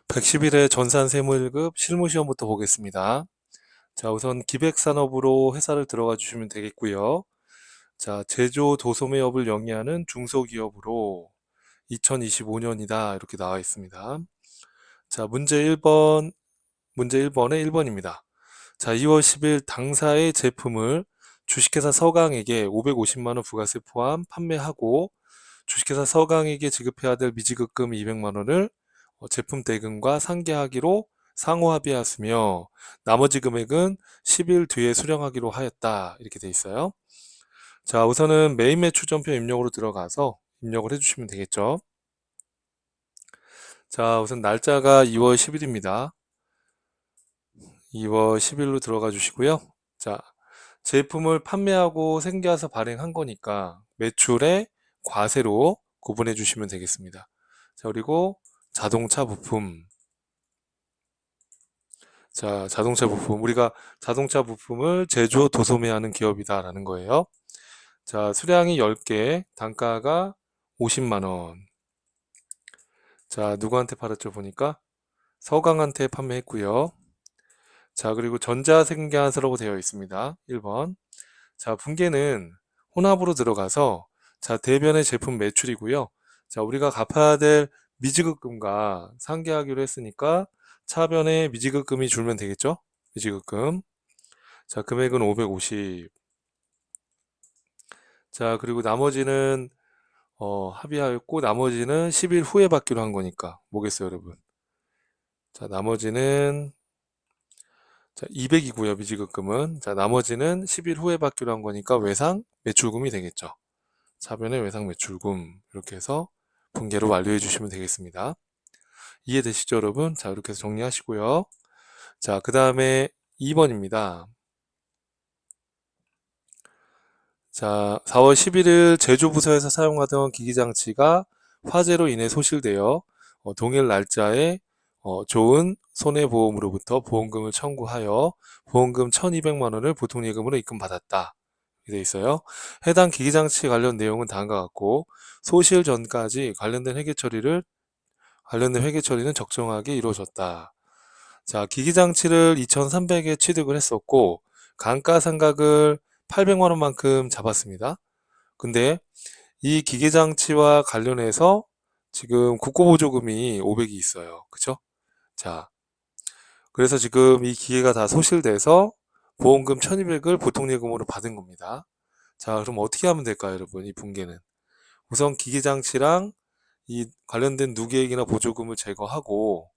111회 전산세무 1급 실무시험부터 보겠습니다. 자, 우선 기획산업으로 회사를 들어가 주시면 되겠고요. 자, 제조 도소매업을 영위하는 중소기업으로 2025년이다 이렇게 나와 있습니다. 자, 문제 1번의 1번입니다. 자, 2월 10일 당사의 제품을 주식회사 서강에게 550만 원 부가세 포함 판매하고 주식회사 서강에게 지급해야 될 미지급금 200만 원을 제품 대금과 상계하기로 상호 합의하였으며 나머지 금액은 10일 뒤에 수령하기로 하였다. 이렇게 돼 있어요. 자, 우선은 매입 매출점표 입력으로 들어가서 입력을 해주시면 되겠죠. 자, 우선 날짜가 2월 10일입니다. 2월 10일로 들어가 주시고요. 자, 제품을 판매하고 생계해서 발행한 거니까 매출의 과세로 구분해 주시면 되겠습니다. 자, 그리고 자동차 부품. 자, 자동차 부품. 우리가 자동차 부품을 제조 도소매하는 기업이다라는 거예요. 자, 수량이 10개, 단가가 50만 원. 자, 누구한테 팔았죠? 보니까 서강한테 판매했고요. 자, 그리고 전자생계한서라고 되어 있습니다. 1번. 자, 분계는 혼합으로 들어가서 자, 대변의 제품 매출이고요. 자, 우리가 갚아야 될 미지급금과 상계하기로 했으니까 차변에 미지급금이 줄면 되겠죠? 미지급금. 자, 금액은 550. 자, 그리고 나머지는 합의하였고 나머지는 10일 후에 받기로 한 거니까 뭐겠어요, 여러분? 자, 나머지는 자, 200이고요, 미지급금은. 자, 나머지는 10일 후에 받기로 한 거니까 외상 매출금이 되겠죠. 차변의 외상 매출금 이렇게 해서 분계로 완료해 주시면 되겠습니다. 이해되시죠, 여러분? 자, 이렇게 해서 정리하시고요. 자, 그 다음에 2번입니다. 자, 4월 11일 제조부서에서 사용하던 기기장치가 화재로 인해 소실되어 동일 날짜에 좋은 손해보험으로부터 보험금을 청구하여 보험금 1200만 원을 보통예금으로 입금받았다. 이렇게 돼 있어요. 해당 기기장치 관련 내용은 다음과 같고 소실 전까지 관련된 회계 처리는 적정하게 이루어졌다. 자, 기기장치를 2,300에 취득을 했었고 감가상각을 800만 원만큼 잡았습니다. 근데 이 기계장치와 관련해서 지금 국고보조금이 500이 있어요. 그쵸? 자, 그래서 지금 이 기계가 다 소실돼서 보험금 1200을 보통예금으로 받은 겁니다. 자, 그럼 어떻게 하면 될까요, 여러분? 이 분계는. 우선 기계장치랑 이 관련된 누계액이나 보조금을 제거하고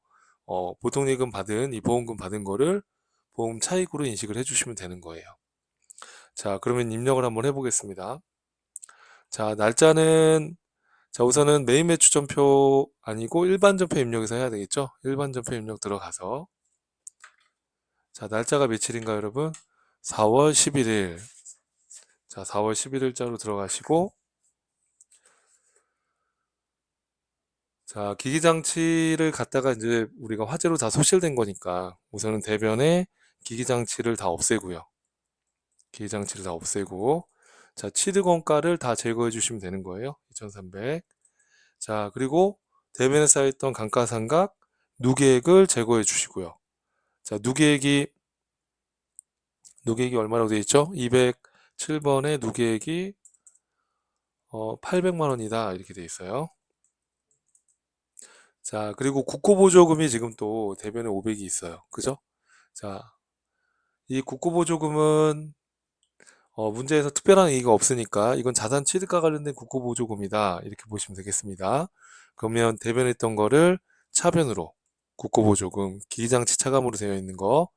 보통예금 받은 이 보험금 받은 거를 보험 차익으로 인식을 해주시면 되는 거예요. 자, 그러면 입력을 한번 해보겠습니다. 자, 날짜는 자, 우선은 메인 매출점표 아니고 일반 점표 입력에서 해야 되겠죠? 일반 점표 입력 들어가서 자, 날짜가 며칠인가요, 여러분? 4월 11일. 자, 4월 11일자로 들어가시고 자, 기기장치를 갖다가 이제 우리가 화재로 다 소실된 거니까 우선은 대변에 기기장치를 다 없애고요. 기기장치를 다 없애고 자, 취득원가를 다 제거해 주시면 되는 거예요. 2,300. 자, 그리고 대변에 쌓여있던 감가상각 누계액을 제거해 주시고요. 자, 누계액이 얼마라고 되어 있죠? 207번의 누계액이 800만 원이다 이렇게 되어 있어요. 자, 그리고 국고보조금이 지금 또 대변에 500이 있어요. 그죠? 자, 이 국고보조금은 문제에서 특별한 의의가 없으니까 이건 자산 취득과 관련된 국고보조금이다 이렇게 보시면 되겠습니다. 그러면 대변했던 거를 차변으로 국고보조금 기기장치 차감으로 되어 있는 거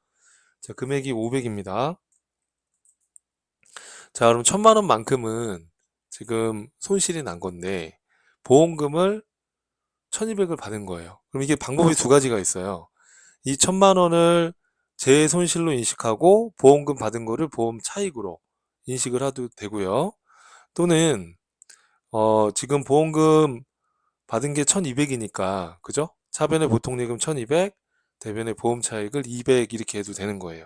자, 금액이 500입니다. 자, 그럼 1000만 원만큼은 지금 손실이 난 건데 보험금을 1200을 받은 거예요. 그럼 이게 방법이 두 가지가 있어요. 이 1000만 원을 제 손실로 인식하고 보험금 받은 거를 보험 차익으로 인식을 해도 되고요. 또는 지금 보험금 받은 게 1200이니까 그죠? 차변의 보통예금 1200, 대변의 보험 차익을 200 이렇게 해도 되는 거예요.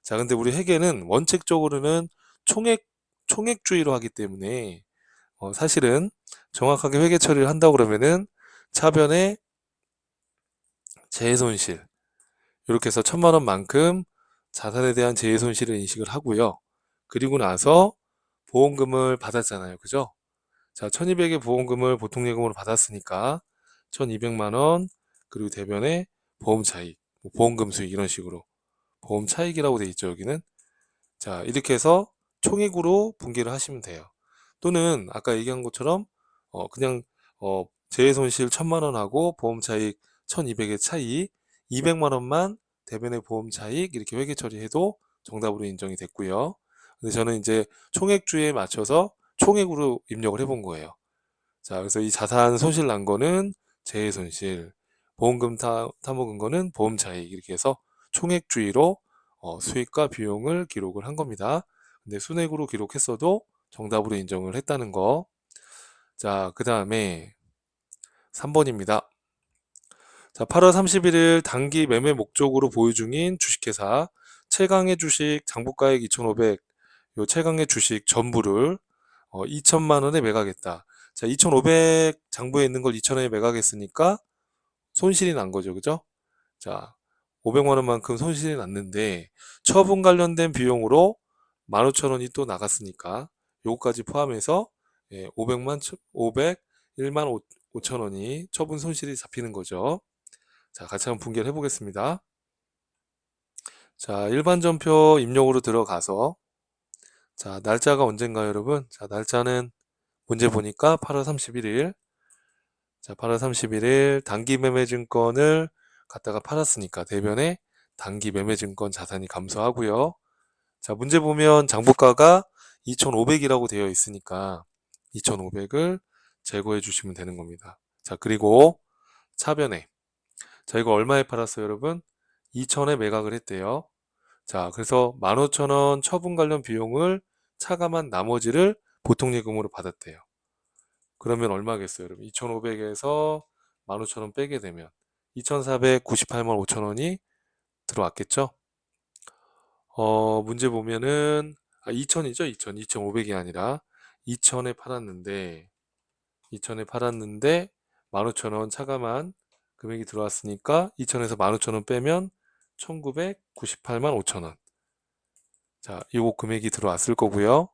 자, 근데 우리 회계는 원칙적으로는 총액 총액주의로 하기 때문에 사실은 정확하게 회계 처리를 한다고 그러면은 차변에 재해손실. 이렇게 해서 1,000만 원만큼 자산에 대한 재해손실을 인식을 하고요. 그리고 나서 보험금을 받았잖아요. 그죠? 자, 1200의 보험금을 보통예금으로 받았으니까 1200만 원, 그리고 대변에 보험 차익, 뭐 보험금 수익 이런 식으로 보험 차익이라고 돼 있죠, 여기는. 자, 이렇게 해서 총액으로 분기를 하시면 돼요. 또는 아까 얘기한 것처럼 그냥 재해손실 1,000만 원하고 보험 차익 1200의 차이 200만 원만 대변의 보험 차익 이렇게 회계 처리해도 정답으로 인정이 됐고요. 근데 저는 이제 총액주에 맞춰서 총액으로 입력을 해본 거예요. 자, 그래서 이 자산 손실 난 거는 재해손실, 보험금 타먹은 거는 보험 차익 이렇게 해서 총액주의로 수익과 비용을 기록을 한 겁니다. 근데 순액으로 기록했어도 정답으로 인정을 했다는 거. 자, 그 다음에 3번입니다. 자, 8월 31일 단기 매매 목적으로 보유 중인 주식회사 최강의 주식 장부가액 2,500, 요 최강의 주식 전부를 2천만 원에 매각했다. 자, 2,500 장부에 있는 걸 2,000원에 매각했으니까 손실이 난 거죠. 그죠? 자, 500만 원만큼 손실이 났는데 처분 관련된 비용으로 15,000원이 또 나갔으니까 요거까지 포함해서 500만 1만 5천 원이 처분 손실이 잡히는 거죠. 자, 같이 한번 분개를 해보겠습니다. 자, 일반 전표 입력으로 들어가서 자, 날짜가 언젠가요, 여러분? 자, 날짜는 문제 보니까 8월 31일. 자, 8월 31일 단기 매매 증권을 갖다가 팔았으니까 대변에 단기 매매 증권 자산이 감소하고요. 자, 문제 보면 장부가가 2,500이라고 되어 있으니까 2,500을 제거해 주시면 되는 겁니다. 자, 그리고 차변에. 자, 이거 얼마에 팔았어요, 여러분? 2,000에 매각을 했대요. 자, 그래서 15,000원 처분 관련 비용을 차감한 나머지를 보통예금으로 받았대요. 그러면 얼마겠어요, 여러분? 2,500에서 15,000원 빼게 되면 2,498만 5천원이 들어왔겠죠? 문제 보면은 2,000이죠? 2,500이 아니라 2,000에 팔았는데 15,000원 차감한 금액이 들어왔으니까 2,000에서 15,000원 빼면 1,998만 5천원. 자, 요거 금액이 들어왔을 거고요.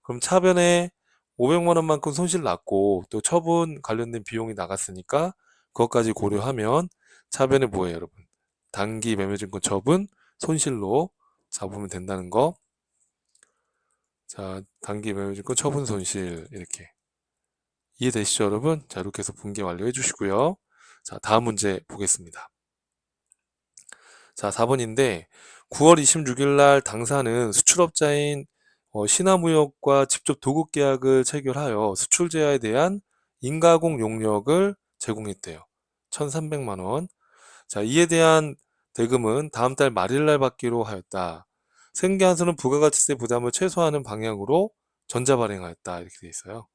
그럼 차변에 500만 원만큼 손실 났고 또 처분 관련된 비용이 나갔으니까 그것까지 고려하면 차변에 뭐예요, 여러분? 단기 매매증권 처분 손실로 잡으면 된다는 거. 자, 단기 매매증권 처분 손실 이렇게 이해되시죠, 여러분? 자, 이렇게 해서 분개 완료해 주시고요. 자, 다음 문제 보겠습니다. 자, 4번인데 9월 26일 날 당사는 수출업자인 신화무역과 직접 도급 계약을 체결하여 수출 제한에 대한 인가공 용역을 제공했대요. 1,300만 원. 자, 이에 대한 대금은 다음 달 말일 날 받기로 하였다. 생계한수는 부가가치세 부담을 최소화하는 방향으로 전자발행하였다. 이렇게 돼 있어요.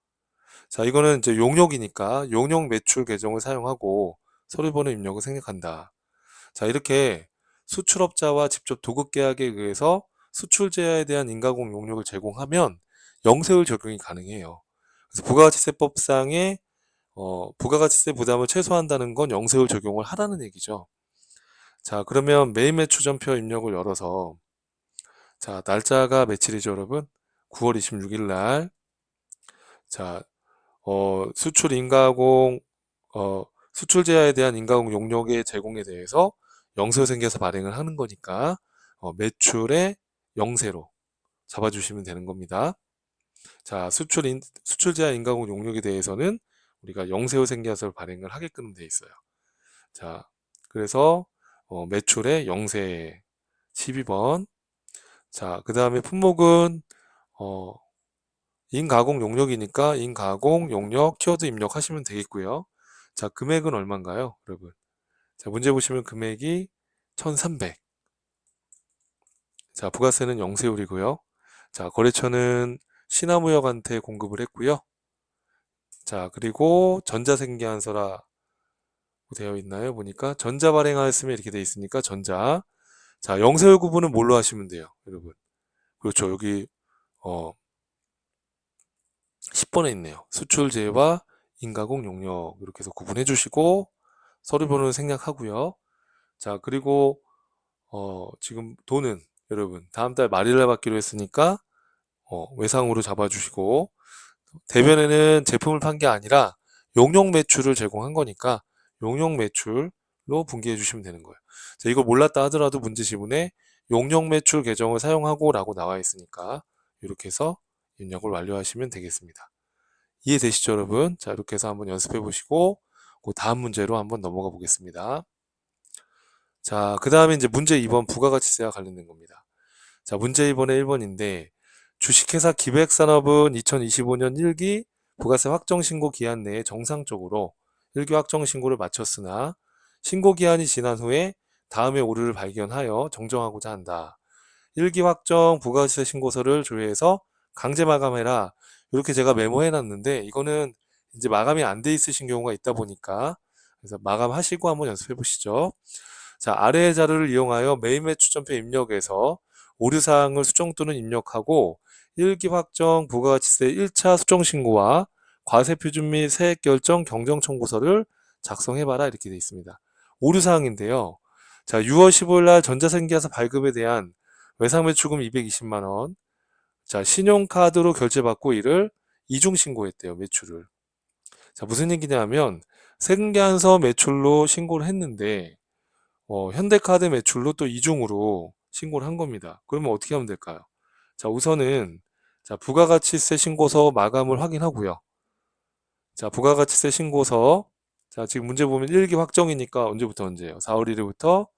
자, 이거는 이제 용역이니까 용역 매출 계정을 사용하고 서류번호 입력을 생략한다. 자, 이렇게 수출업자와 직접 도급 계약에 의해서 수출 제한에 대한 인가공 용역을 제공하면 영세율 적용이 가능해요. 그래서 부가가치세법상의 부가가치세 부담을 최소화한다는 건 영세율 적용을 하라는 얘기죠. 자, 그러면 매입매출전표 입력을 열어서 자, 날짜가 며칠이죠, 여러분? 9월 26일 날. 자, 수출 인가공 수출 제한에 대한 인가공 용역의 제공에 대해서 영세로 생겨서 발행을 하는 거니까 매출의 영세로 잡아주시면 되는 겁니다. 자, 수출 제한 인가공 용역에 대해서는 우리가 영세로 생겨서 발행을 하게끔 돼 있어요. 자, 그래서 매출의 영세 12번. 자, 그 다음에 품목은 어, 인가공 용역이니까 인가공 용역 키워드 입력하시면 되겠고요. 자, 금액은 얼마인가요, 여러분? 자, 문제 보시면 금액이 1,300. 자, 부가세는 영세율이고요. 자, 거래처는 신화무역한테 공급을 했고요. 자, 그리고 전자생계한서라 되어 있나요? 보니까 전자 발행하였으면 이렇게 되어 있으니까 전자. 자, 영세율 구분은 뭘로 하시면 돼요, 여러분? 그렇죠. 여기 10번에 있네요. 수출제와 인가공 용역 이렇게 해서 구분해 주시고 서류번호는 생략하고요. 자, 그리고 지금 돈은 여러분 다음 달 말일날 받기로 했으니까 외상으로 잡아주시고, 대변에는 제품을 판 게 아니라 용역 매출을 제공한 거니까 용역 매출로 분기해 주시면 되는 거예요. 자, 이걸 몰랐다 하더라도 문제 지문에 용역 매출 계정을 사용하고 라고 나와 있으니까 이렇게 해서 입력을 완료하시면 되겠습니다. 이해되시죠, 여러분? 자, 이렇게 해서 한번 연습해 보시고 그 다음 문제로 한번 넘어가 보겠습니다. 자, 그 다음에 이제 문제 2번 부가가치세와 관련된 겁니다. 자, 문제 2번에 1번인데, 주식회사 기백산업은 2025년 1기 부가세 확정신고 기한 내에 정상적으로 1기 확정신고를 마쳤으나 신고 기한이 지난 후에 다음의 오류를 발견하여 정정하고자 한다. 1기 확정 부가세 신고서를 조회해서 강제 마감해라. 이렇게 제가 메모해 놨는데, 이거는 이제 마감이 안 돼 있으신 경우가 있다 보니까, 그래서 마감하시고 한번 연습해 보시죠. 자, 아래의 자료를 이용하여 매입매 추천표 입력에서 오류사항을 수정 또는 입력하고 1기 확정 부가가치세 1차 수정 신고와 과세표준 및 세액 결정 경정 청구서를 작성해봐라, 이렇게 되어 있습니다. 오류사항인데요. 자, 6월 15일 날 전자생계에서 발급에 대한 외상매출금 220만 원. 자, 신용카드로 결제받고 이를 이중 신고했대요, 매출을. 자, 무슨 얘기냐면 생계한서 매출로 신고를 했는데 현대카드 매출로 또 이중으로 신고를 한 겁니다. 그러면 어떻게 하면 될까요? 자, 우선은 자, 부가가치세 신고서 마감을 확인하고요. 자, 부가가치세 신고서, 자, 지금 문제 보면 1기 확정이니까 언제부터 언제예요? 4월 1일부터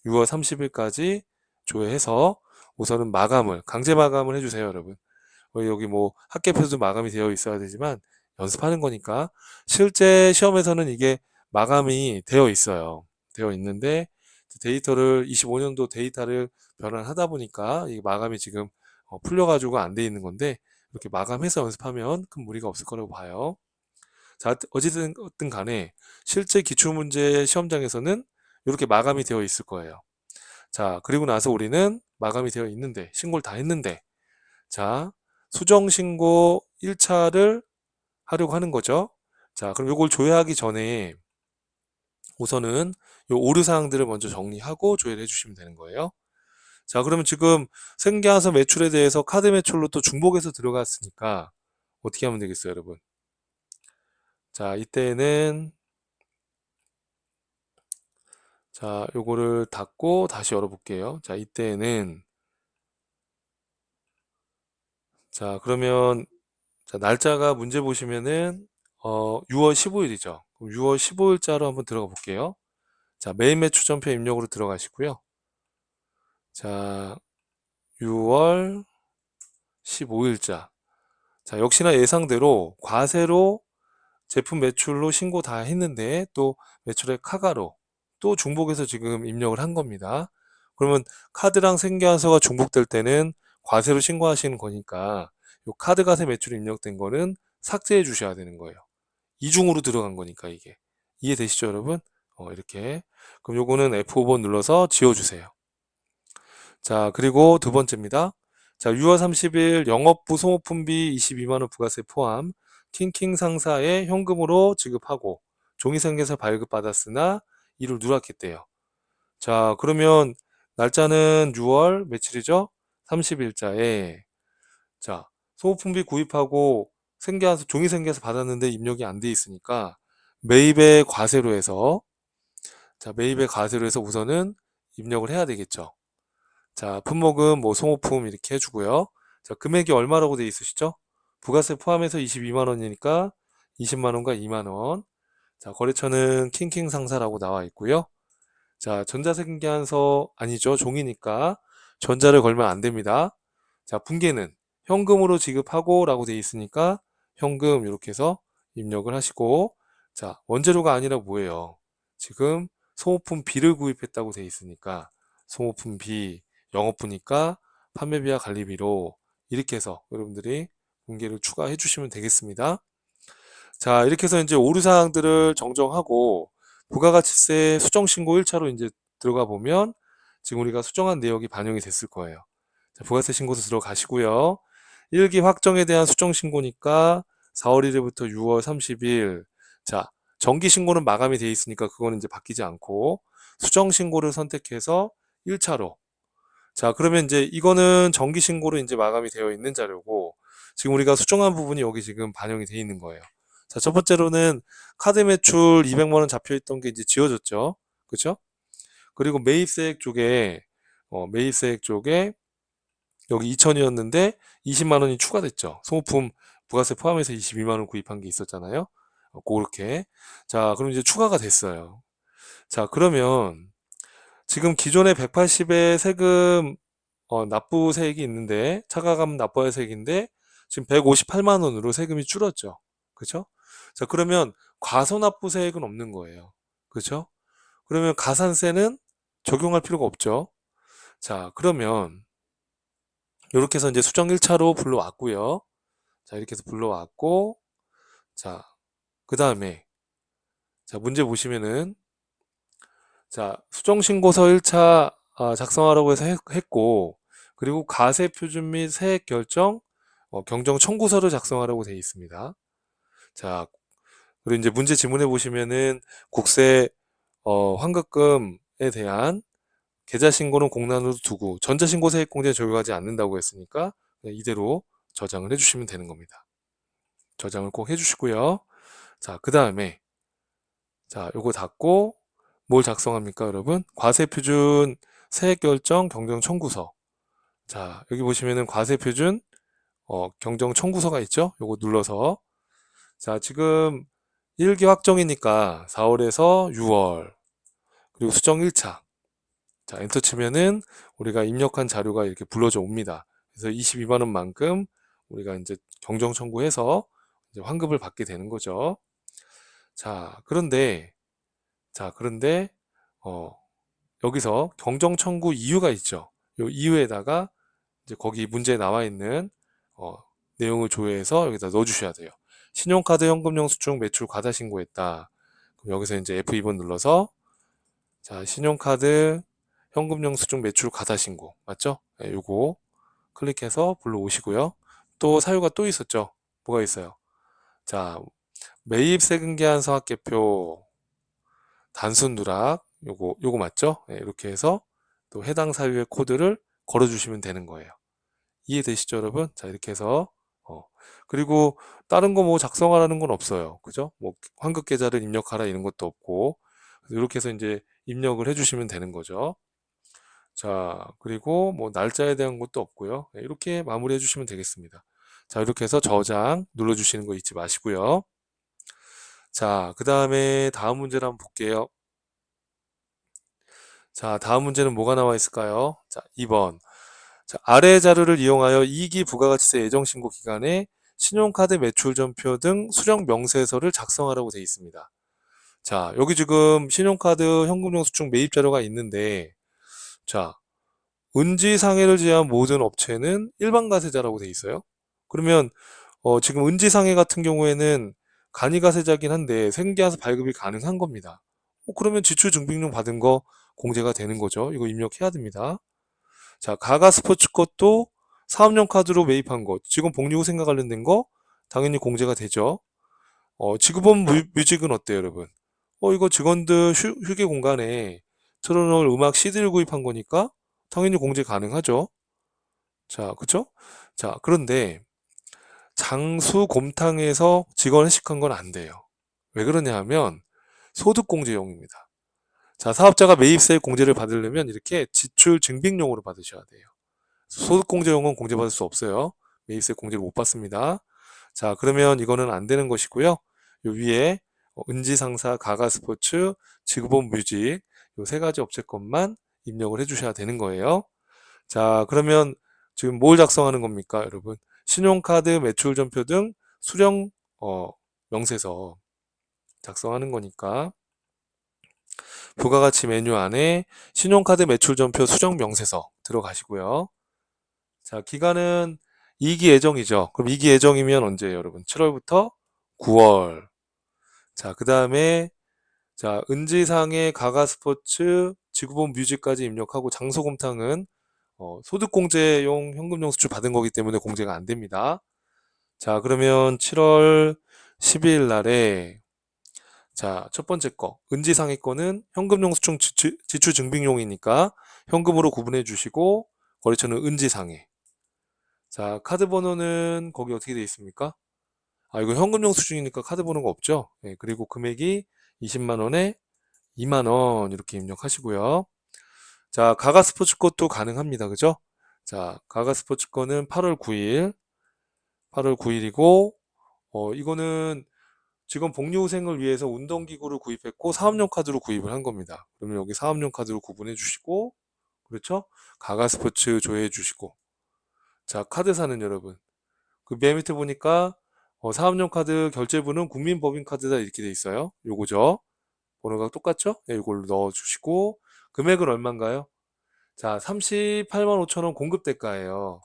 6월 30일까지 조회해서 우선은 마감을 강제 마감을 해주세요, 여러분. 여기 뭐 학계표도 마감이 되어 있어야 되지만 연습하는 거니까 실제 시험에서는 이게 마감이 되어 있어요. 되어 있는데 데이터를 25년도 데이터를 변환하다 보니까 이 마감이 지금 풀려가지고 안 돼 있는 건데, 이렇게 마감해서 연습하면 큰 무리가 없을 거라고 봐요. 자, 어찌든 간에 실제 기출문제 시험장에서는 이렇게 마감이 되어 있을 거예요. 자, 그리고 나서 우리는 마감이 되어 있는데 신고를 다 했는데, 자, 수정신고 1차를 하려고 하는 거죠. 자, 그럼 이걸 조회하기 전에 우선은 요 오류사항들을 먼저 정리하고 조회를 해주시면 되는 거예요. 자, 그러면 지금 생계하서 매출에 대해서 카드 매출로 또 중복해서 들어갔으니까 어떻게 하면 되겠어요, 여러분? 자, 이때는 자, 요거를 닫고 다시 열어볼게요. 자, 이때는 자, 그러면 자, 날짜가 문제 보시면은 6월 15일이죠. 6월 15일자로 한번 들어가 볼게요. 자, 매일매 추천표 입력으로 들어가시고요. 자, 6월 15일자. 자, 역시나 예상대로 과세로 제품 매출로 신고 다 했는데 또 매출액 카가로 또 중복해서 지금 입력을 한 겁니다. 그러면 카드랑 생계환서가 중복될 때는 과세로 신고하시는 거니까 요 카드 과세 매출 입력된 거는 삭제해 주셔야 되는 거예요. 이중으로 들어간 거니까 이게. 이해되시죠, 여러분? 이렇게. 그럼 요거는 F5번 눌러서 지워주세요. 자, 그리고 두 번째입니다. 자, 6월 30일 영업부 소모품비 22만원 부가세 포함 킹킹 상사에 현금으로 지급하고 종이상에서 발급받았으나 이를 누락했대요. 자, 그러면 날짜는 6월 며칠이죠? 30일자에 자, 소모품비 구입하고 생계해서 종이 생계에서 받았는데 입력이 안 돼 있으니까 매입의 과세로 해서 자, 매입의 과세로 해서 우선은 입력을 해야 되겠죠. 자, 품목은 뭐 소모품 이렇게 해주고요. 자, 금액이 얼마라고 돼 있으시죠? 부가세 포함해서 22만 원이니까 20만 원과 2만 원. 자, 거래처는 킹킹 상사라고 나와 있고요. 자, 전자생계한서 아니죠. 종이니까 전자를 걸면 안 됩니다. 자, 분계는 현금으로 지급하고 라고 돼 있으니까 현금 이렇게 해서 입력을 하시고, 자, 원재료가 아니라 뭐예요? 지금 소모품 B를 구입했다고 돼 있으니까 소모품 B 영업부니까 판매비와 관리비로 이렇게 해서 여러분들이 분계를 추가해 주시면 되겠습니다. 자, 이렇게 해서 이제 오류사항들을 정정하고 부가가치세 수정신고 1차로 이제 들어가 보면 지금 우리가 수정한 내역이 반영이 됐을 거예요. 자, 부가세 신고서 들어가시고요. 1기 확정에 대한 수정신고니까 4월 1일부터 6월 30일. 자, 정기 신고는 마감이 돼 있으니까 그거는 이제 바뀌지 않고 수정 신고를 선택해서 1차로. 자, 그러면 이제 이거는 정기 신고로 이제 마감이 되어 있는 자료고 지금 우리가 수정한 부분이 여기 지금 반영이 돼 있는 거예요. 자, 첫 번째로는 카드 매출 200만 원 잡혀 있던 게 이제 지워졌죠. 그렇죠? 그리고 매입세액 쪽에 여기 2천이었는데 20만 원이 추가됐죠. 소모품 부가세 포함해서 22만 원 구입한 게 있었잖아요. 그렇게. 자, 그럼 이제 추가가 됐어요. 자, 그러면 지금 기존에 180의 세금 납부세액이 있는데 차가감 납부세액인데 지금 158만 원으로 세금이 줄었죠. 그렇죠? 자, 그러면 과소납부세액은 없는 거예요. 그렇죠? 그러면 가산세는 적용할 필요가 없죠. 자, 그러면 이렇게 해서 이제 수정 1차로 불러왔고요. 자, 이렇게 해서 불러왔고, 자, 그 다음에, 자, 문제 보시면은, 자, 수정신고서 1차 작성하라고 해서 했고, 그리고 가세표준 및 세액 결정, 경정 청구서를 작성하라고 되어 있습니다. 자, 그리고 이제 문제 지문에 보시면은 국세, 환급금에 대한 계좌신고는 공란으로 두고 전자신고 세액공제에 적용하지 않는다고 했으니까 이대로 저장을 해주시면 되는 겁니다. 저장을 꼭 해주시고요. 자, 그 다음에 자, 요거 닫고 뭘 작성합니까, 여러분? 과세표준 세액결정 경정청구서. 자, 여기 보시면은 과세표준 경정청구서가 있죠? 요거 눌러서 자, 지금 1기 확정이니까 4월에서 6월 그리고 수정 1차 자, 엔터 치면은 우리가 입력한 자료가 이렇게 불러져 옵니다. 그래서 22만 원만큼 우리가 이제 경정 청구해서 이제 환급을 받게 되는 거죠. 자, 그런데 어, 여기서 경정 청구 이유가 있죠. 이 이유에다가 이제 거기 문제에 나와 있는 어, 내용을 조회해서 여기다 넣어 주셔야 돼요. 신용카드 현금 영수증 매출 과다 신고했다. 그럼 여기서 이제 F2번 눌러서 자, 신용카드 현금 영수증 매출 과다 신고 맞죠? 네, 요거 클릭해서 불러오시고요. 또 사유가 또 있었죠. 뭐가 있어요? 자, 매입 세금 기한 서학개표 단순 누락 요거 맞죠? 네, 이렇게 해서 또 해당 사유의 코드를 걸어주시면 되는 거예요. 이해되시죠, 여러분? 자, 이렇게 해서 그리고 다른 거 뭐 작성하라는 건 없어요. 그죠? 뭐 환급 계좌를 입력하라 이런 것도 없고 이렇게 해서 이제 입력을 해주시면 되는 거죠. 자, 그리고 뭐 날짜에 대한 것도 없고요. 네, 이렇게 마무리해 주시면 되겠습니다. 자, 이렇게 해서 저장 눌러주시는 거 잊지 마시고요. 자, 그 다음에 다음 문제를 한번 볼게요. 자, 다음 문제는 뭐가 나와 있을까요? 자, 2번. 자, 아래 자료를 이용하여 2기 부가가치세 예정신고 기간에 신용카드 매출전표 등 수령 명세서를 작성하라고 되어 있습니다. 자, 여기 지금 신용카드 현금영수증 매입 자료가 있는데, 자, 은지상해를 제한 모든 업체는 일반가세자라고 돼 있어요. 그러면 지금 은지상해 같은 경우에는 간이가세자긴 한데 생계와서 발급이 가능한 겁니다. 그러면 지출증빙용 받은 거 공제가 되는 거죠. 이거 입력해야 됩니다. 자, 가가스포츠 것도 사업용 카드로 매입한 것, 직원 복리후생과 관련된 거 당연히 공제가 되죠. 지구본 뮤직은 어때요, 여러분? 이거 직원들 휴게 공간에 틀어놓을 음악 CD를 구입한 거니까 당연히 공제 가능하죠. 자, 그쵸? 자, 그런데 장수 곰탕에서 직원 회식한 건 안 돼요. 왜 그러냐 하면 소득공제용입니다. 자, 사업자가 매입세 공제를 받으려면 이렇게 지출 증빙용으로 받으셔야 돼요. 소득공제용은 공제받을 수 없어요. 매입세 공제를 못 받습니다. 자, 그러면 이거는 안 되는 것이고요. 요 위에 은지상사, 가가스포츠, 지구본 뮤직 요 세 가지 업체 것만 입력을 해주셔야 되는 거예요. 자, 그러면 지금 뭘 작성하는 겁니까, 여러분? 신용카드 매출전표 등 수령 명세서 작성하는 거니까 부가가치 메뉴 안에 신용카드 매출전표 수령 명세서 들어가시고요. 자, 기간은 2기 예정이죠. 그럼 2기 예정이면 언제예요, 여러분? 7월부터 9월. 자, 그 다음에 자, 은지상의 가가스포츠, 지구본 뮤직까지 입력하고 장소곰탕은 소득공제용 현금영수증 받은 거기 때문에 공제가 안 됩니다. 자, 그러면 7월 12일 날에 자, 첫 번째 거. 은지상의 거는 현금용 수총 지출 증빙용이니까 현금으로 구분해 주시고 거래처는 은지상해. 자, 카드 번호는 거기 어떻게 되어 있습니까? 아, 이거 현금용 수준이니까 카드 번호가 없죠? 네, 그리고 금액이 20만 원에 2만 원 이렇게 입력하시고요. 자, 가가 스포츠 것도 가능합니다. 그죠? 자, 가가 스포츠 거는 8월 9일, 8월 9일이고, 이거는 직원 복리후생을 위해서 운동기구를 구입했고 사업용 카드로 구입을 한 겁니다. 그러면 여기 사업용 카드로 구분해 주시고, 그렇죠? 가가 스포츠 조회해 주시고. 자, 카드사는 여러분. 그 맨 밑에 보니까 사업용 카드 결제부는 국민법인카드다 이렇게 돼 있어요. 요거죠. 번호가 똑같죠? 네, 이걸 넣어 주시고 금액은 얼마인가요? 자, 38만 5천 원 공급 대가예요.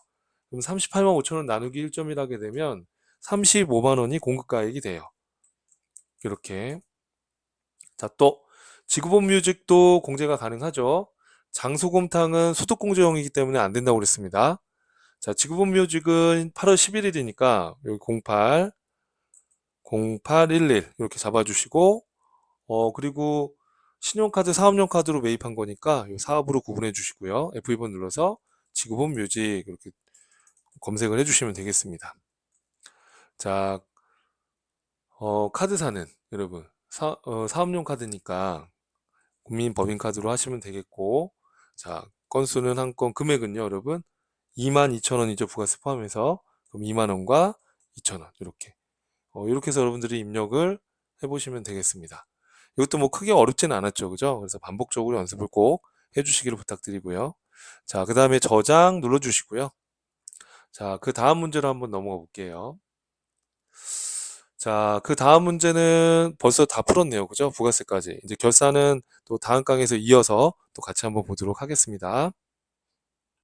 그럼 38만 5천 원 나누기 1.1 하게 되면 35만 원이 공급가액이 돼요. 이렇게. 자, 또 지구본 뮤직도 공제가 가능하죠. 장소곰탕은 소득공제형이기 때문에 안 된다고 그랬습니다. 자, 지구본 뮤직은 8월 11일이니까 여기 08, 0811 이렇게 잡아주시고 그리고 신용카드, 사업용 카드로 매입한 거니까 이 사업으로 구분해 주시고요. F2번 눌러서 지구본 뮤직 이렇게 검색을 해주시면 되겠습니다. 자, 카드사는 여러분 사업용 카드니까 국민법인카드로 하시면 되겠고, 자, 건수는 한 건, 금액은요, 여러분 22,000원이죠. 부가세 포함해서. 그럼 2만 원과 2,000원 이렇게 이렇게 해서 여러분들이 입력을 해보시면 되겠습니다. 이것도 뭐 크게 어렵지는 않았죠, 그죠? 그래서 반복적으로 연습을 꼭 해주시기를 부탁드리고요. 자, 그 다음에 저장 눌러주시고요. 자, 그 다음 문제로 한번 넘어가 볼게요. 자, 그 다음 문제는 벌써 다 풀었네요. 그죠? 부가세까지. 이제 결산은 또 다음 강에서 이어서 또 같이 한번 보도록 하겠습니다.